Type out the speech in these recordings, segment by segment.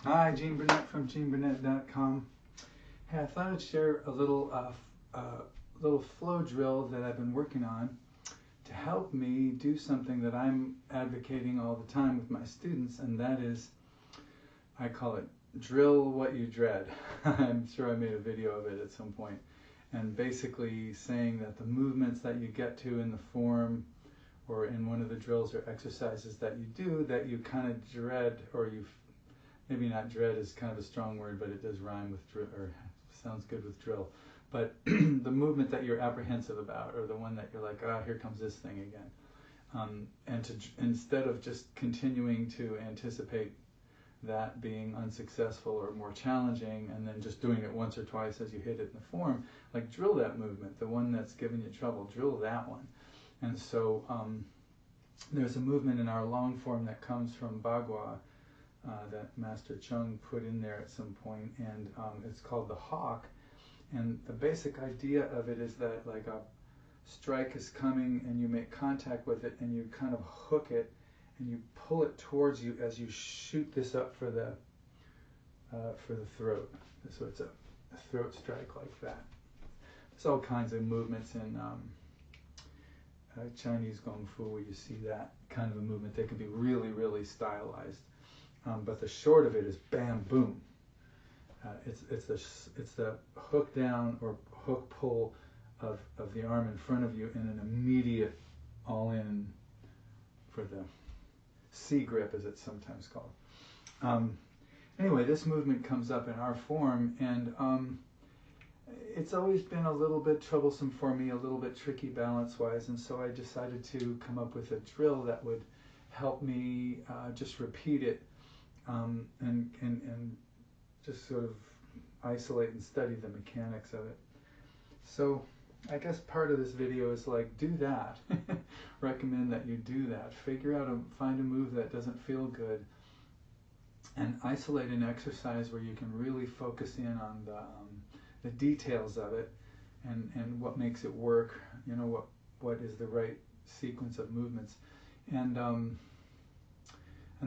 Hi, Gene Burnett from GeneBurnett.com. Hey, I thought I'd share a little flow drill that I've been working on to help me do something that I'm advocating all the time with my students, and that is, I call it drill what you dread. I'm sure I made a video of it at some point, and basically saying that the movements that you get to in the form or in one of the drills or exercises that you do that you kind of dread, or you maybe not dread is kind of a strong word, but it does rhyme with drill, or sounds good with drill. But the movement that you're apprehensive about, or the one that you're like, here comes this thing again. And instead of just continuing to anticipate that being unsuccessful or more challenging, and then just doing it once or twice as you hit it in the form, like drill that movement, the one that's giving you trouble, drill that one. And so there's a movement in our long form that comes from Bagua, that Master Chung put in there at some point, and it's called the hawk. And the basic idea of it is that like a strike is coming and you make contact with it and you kind of hook it and you pull it towards you as you shoot this up for the throat. So it's a throat strike like that. There's all kinds of movements in Chinese Kung Fu where you see that kind of a movement. They can be really, really stylized. But the short of it is bam, boom. It's the hook down or hook pull of the arm in front of you in an immediate all in for the C grip, as it's sometimes called. Anyway, this movement comes up in our form, and it's always been a little bit troublesome for me, a little bit tricky balance-wise, and so I decided to come up with a drill that would help me just repeat it and just sort of isolate and study the mechanics of it. So I guess part of this video is like, do that. Recommend that you do that. Figure out, find a move that doesn't feel good, and isolate an exercise where you can really focus in on the details of it and what makes it work. You know, what is the right sequence of movements, and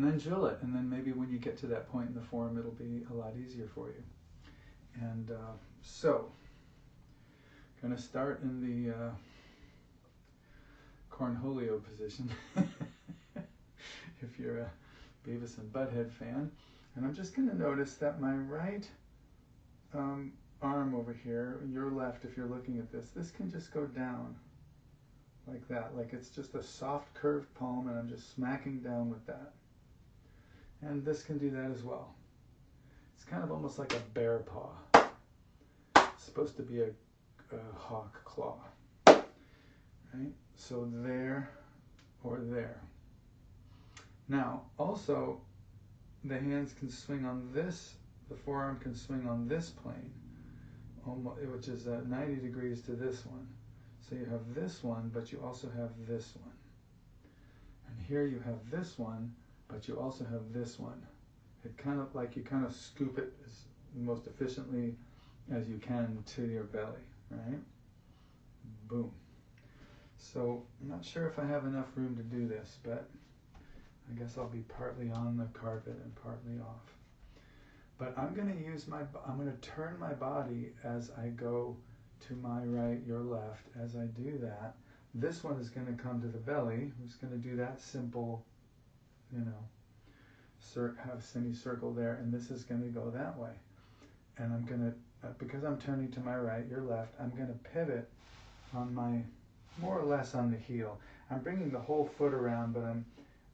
then drill it, and then maybe when you get to that point in the form, it'll be a lot easier for you. And so, going to start in the cornholio position, if you're a Beavis and Butthead fan. And I'm just going to notice that my right arm over here, your left, if you're looking at this can just go down like that, like it's just a soft curved palm, and I'm just smacking down with that. And this can do that as well. It's kind of almost like a bear paw. It's supposed to be a hawk claw. Right? So there or there. Now, also, the hands can swing on this, the forearm can swing on this plane, which is 90 degrees to this one. So you have this one, but you also have this one. And here you have this one, but you also have this one. It kind of like you kind of scoop it as most efficiently as you can to your belly, right? Boom. So I'm not sure if I have enough room to do this, but I guess I'll be partly on the carpet and partly off. But I'm going to turn my body as I go to my right, your left. As I do that, this one is going to come to the belly. I'm just going to do that simple, you know, have semicircle there, and this is going to go that way. And I'm going to, because I'm turning to my right, your left, I'm going to pivot on my, more or less on the heel. I'm bringing the whole foot around, but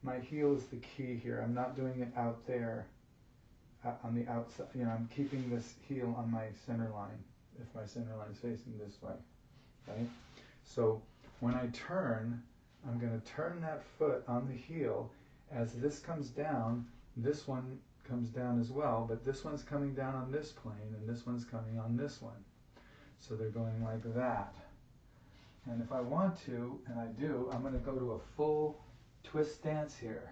my heel is the key here. I'm not doing it out there on the outside. You know, I'm keeping this heel on my center line, if my center line is facing this way, right? So when I turn, I'm going to turn that foot on the heel. As this comes down, this one comes down as well, but this one's coming down on this plane, and this one's coming on this one. So they're going like that. And if I want to, and I do, I'm going to go to a full twist stance here.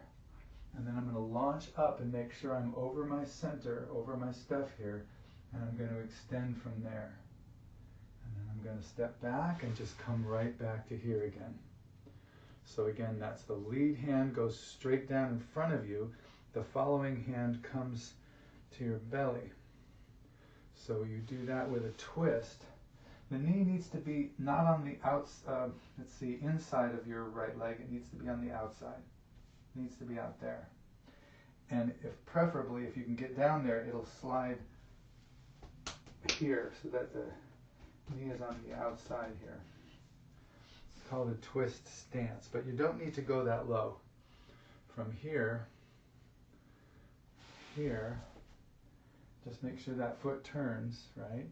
And then I'm going to launch up and make sure I'm over my center, over my stuff here, and I'm going to extend from there. And then I'm going to step back and just come right back to here again. So again, that's the lead hand goes straight down in front of you, the following hand comes to your belly. So you do that with a twist. The knee needs to be not on the outside, let's see, inside of your right leg. It needs to be on the outside. It needs to be out there. And preferably, if you can get down there, it'll slide here so that the knee is on the outside here. It's called a twist stance, but you don't need to go that low. From here, just make sure that foot turns, right?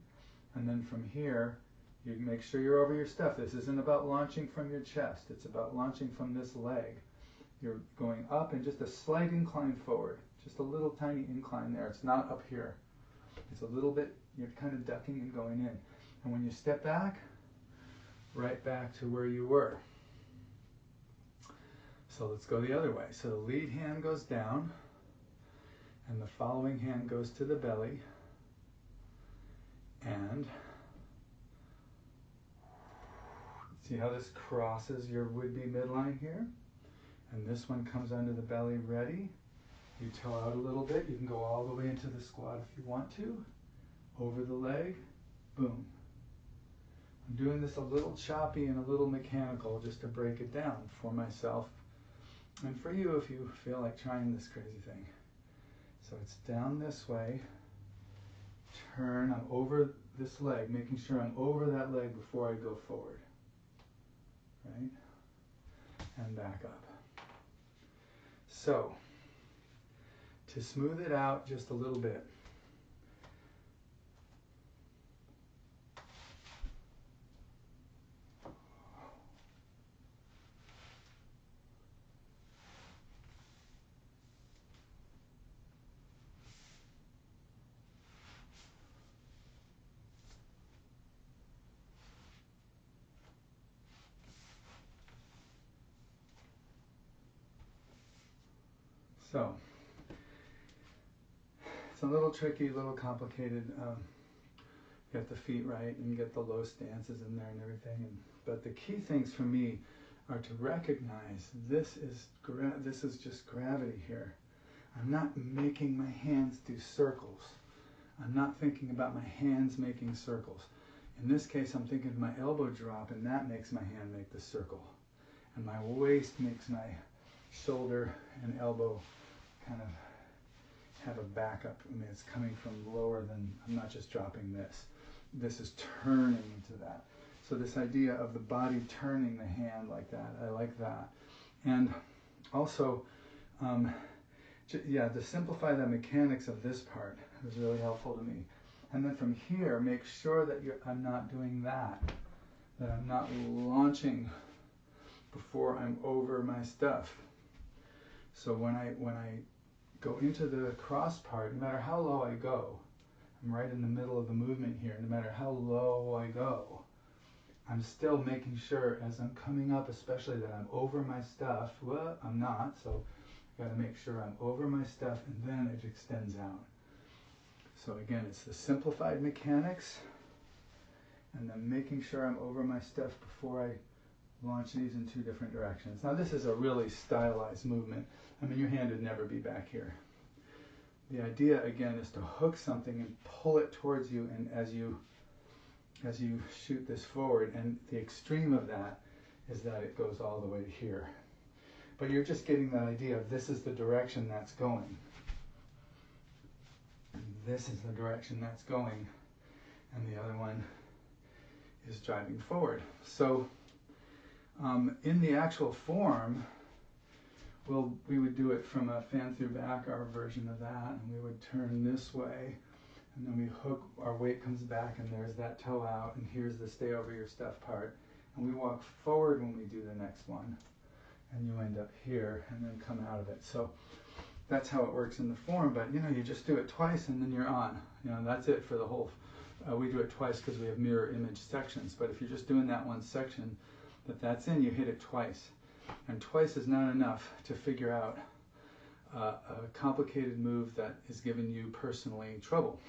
And then from here, you make sure you're over your stuff. This isn't about launching from your chest. It's about launching from this leg. You're going up and just a slight incline forward. Just a little tiny incline there. It's not up here. It's a little bit, you're kind of ducking and going in. And when you step back, right back to where you were. So let's go the other way. So the lead hand goes down, and the following hand goes to the belly. And see how this crosses your would-be midline here? And this one comes under the belly, ready. You toe out a little bit. You can go all the way into the squat if you want to. Over the leg, boom. I'm doing this a little choppy and a little mechanical just to break it down for myself and for you if you feel like trying this crazy thing. So it's down this way. Turn, I'm over this leg, making sure I'm over that leg before I go forward. Right? And back up. So, to smooth it out just a little bit, so, it's a little tricky, a little complicated. Get the feet right and get the low stances in there and everything. But the key things for me are to recognize this is just gravity here. I'm not making my hands do circles. I'm not thinking about my hands making circles. In this case, I'm thinking of my elbow drop, and that makes my hand make the circle. And my waist makes my shoulder and elbow kind of have a backup. I mean, it's coming from lower than, I'm not just dropping this. This is turning into that. So this idea of the body turning the hand like that, I like that. And also, to simplify the mechanics of this part was really helpful to me. And then from here, make sure that I'm not doing that I'm not launching before I'm over my stuff. So when I go into the cross part, no matter how low I go, I'm right in the middle of the movement here. No matter how low I go, I'm still making sure as I'm coming up, especially, that I'm over my stuff. Well, I'm not, so I've got to make sure I'm over my stuff, and then it extends out. So again, it's the simplified mechanics, and then making sure I'm over my stuff before I launch these in two different directions. Now this is a really stylized movement. I mean, your hand would never be back here. The idea, again, is to hook something and pull it towards you, and as you shoot this forward, and the extreme of that is that it goes all the way to here. But you're just getting that idea of this is the direction that's going. This is the direction that's going, and the other one is driving forward. So in the actual form, we would do it from a fan through back, our version of that, and we would turn this way, and then we hook, our weight comes back, and there's that toe out, and here's the stay over your stuff part, and we walk forward when we do the next one, and you end up here, and then come out of it. So that's how it works in the form, but you just do it twice, and then you're on. That's it for the whole. We do it twice because we have mirror image sections, but if you're just doing that one section that's in, you hit it twice. And twice is not enough to figure out a complicated move that is giving you personally trouble,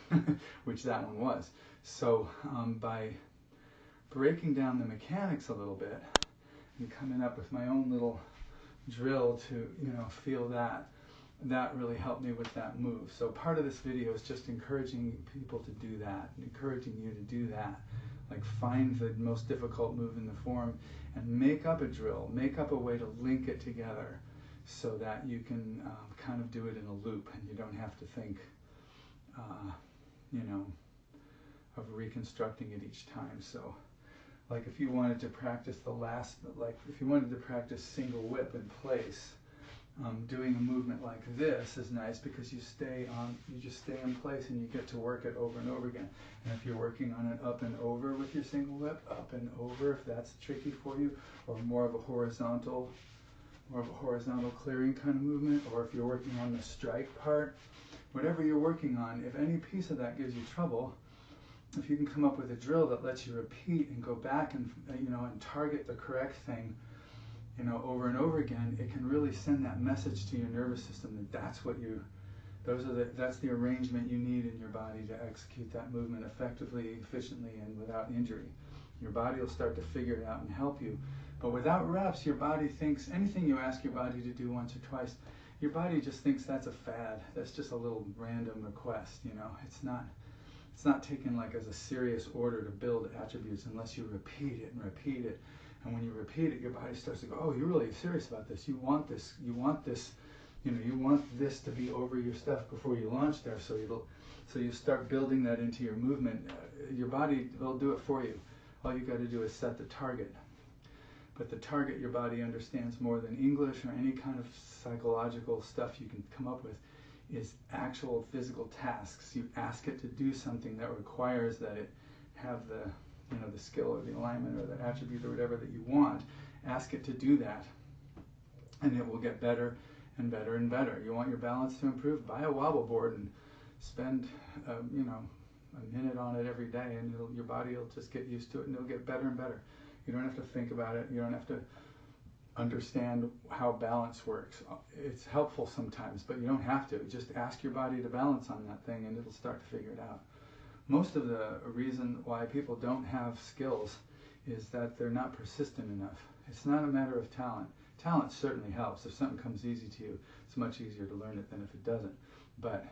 which that one was. So by breaking down the mechanics a little bit and coming up with my own little drill to feel that, that really helped me with that move. So part of this video is just encouraging people to do that, encouraging you to do that. Like find the most difficult move in the form and make up a drill, make up a way to link it together so that you can kind of do it in a loop and you don't have to think, you know, of reconstructing it each time. So like if you wanted to practice if you wanted to practice single whip in place, doing a movement like this is nice because you just stay in place and you get to work it over and over again. And if you're working on an up and over with your single whip, up and over, if that's tricky for you, or more of a horizontal clearing kind of movement, or if you're working on the strike part, whatever you're working on, if any piece of that gives you trouble, if you can come up with a drill that lets you repeat and go back and and target the correct thing, over and over again, it can really send that message to your nervous system that that's the arrangement you need in your body to execute that movement effectively, efficiently, and without injury. Your body will start to figure it out and help you. But without reps, your body thinks anything you ask your body to do once or twice, your body just thinks that's a fad. That's just a little random request. It's not taken like as a serious order to build attributes unless you repeat it and repeat it. And when you repeat it, your body starts to go, oh, you're really serious about this. You want this, you want this to be over your stuff before you launch there. So you start building that into your movement. Your body will do it for you. All you got to do is set the target. But the target your body understands more than English or any kind of psychological stuff you can come up with is actual physical tasks. You ask it to do something that requires that it have the skill or the alignment or the attribute or whatever that you want. Ask it to do that, and it will get better and better and better. You want your balance to improve? Buy a wobble board and spend a minute on it every day, and your body will just get used to it, and it'll get better and better. You don't have to think about it. You don't have to understand how balance works. It's helpful sometimes, but you don't have to. Just ask your body to balance on that thing, and it'll start to figure it out. Most of the reason why people don't have skills is that they're not persistent enough. It's not a matter of talent. Talent certainly helps. If something comes easy to you, it's much easier to learn it than if it doesn't. But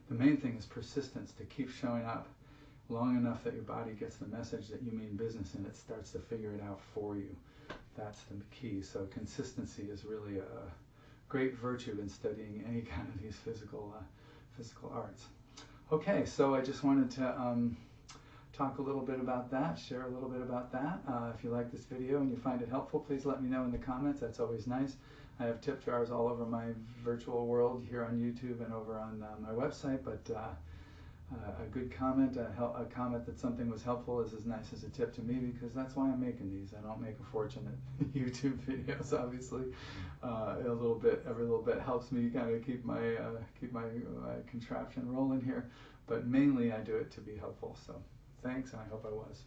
the main thing is persistence, to keep showing up long enough that your body gets the message that you mean business and it starts to figure it out for you. That's the key. So consistency is really a great virtue in studying any kind of these physical arts. Okay, so I just wanted to talk a little bit about that, share a little bit about that. If you like this video and you find it helpful, please let me know in the comments. That's always nice. I have tip jars all over my virtual world here on YouTube and over on my website, but a good comment, a comment that something was helpful is as nice as a tip to me, because that's why I'm making these. I don't make a fortune at YouTube videos, obviously. Every little bit helps me kind of keep my contraption rolling here, but mainly I do it to be helpful. So thanks, and I hope I was.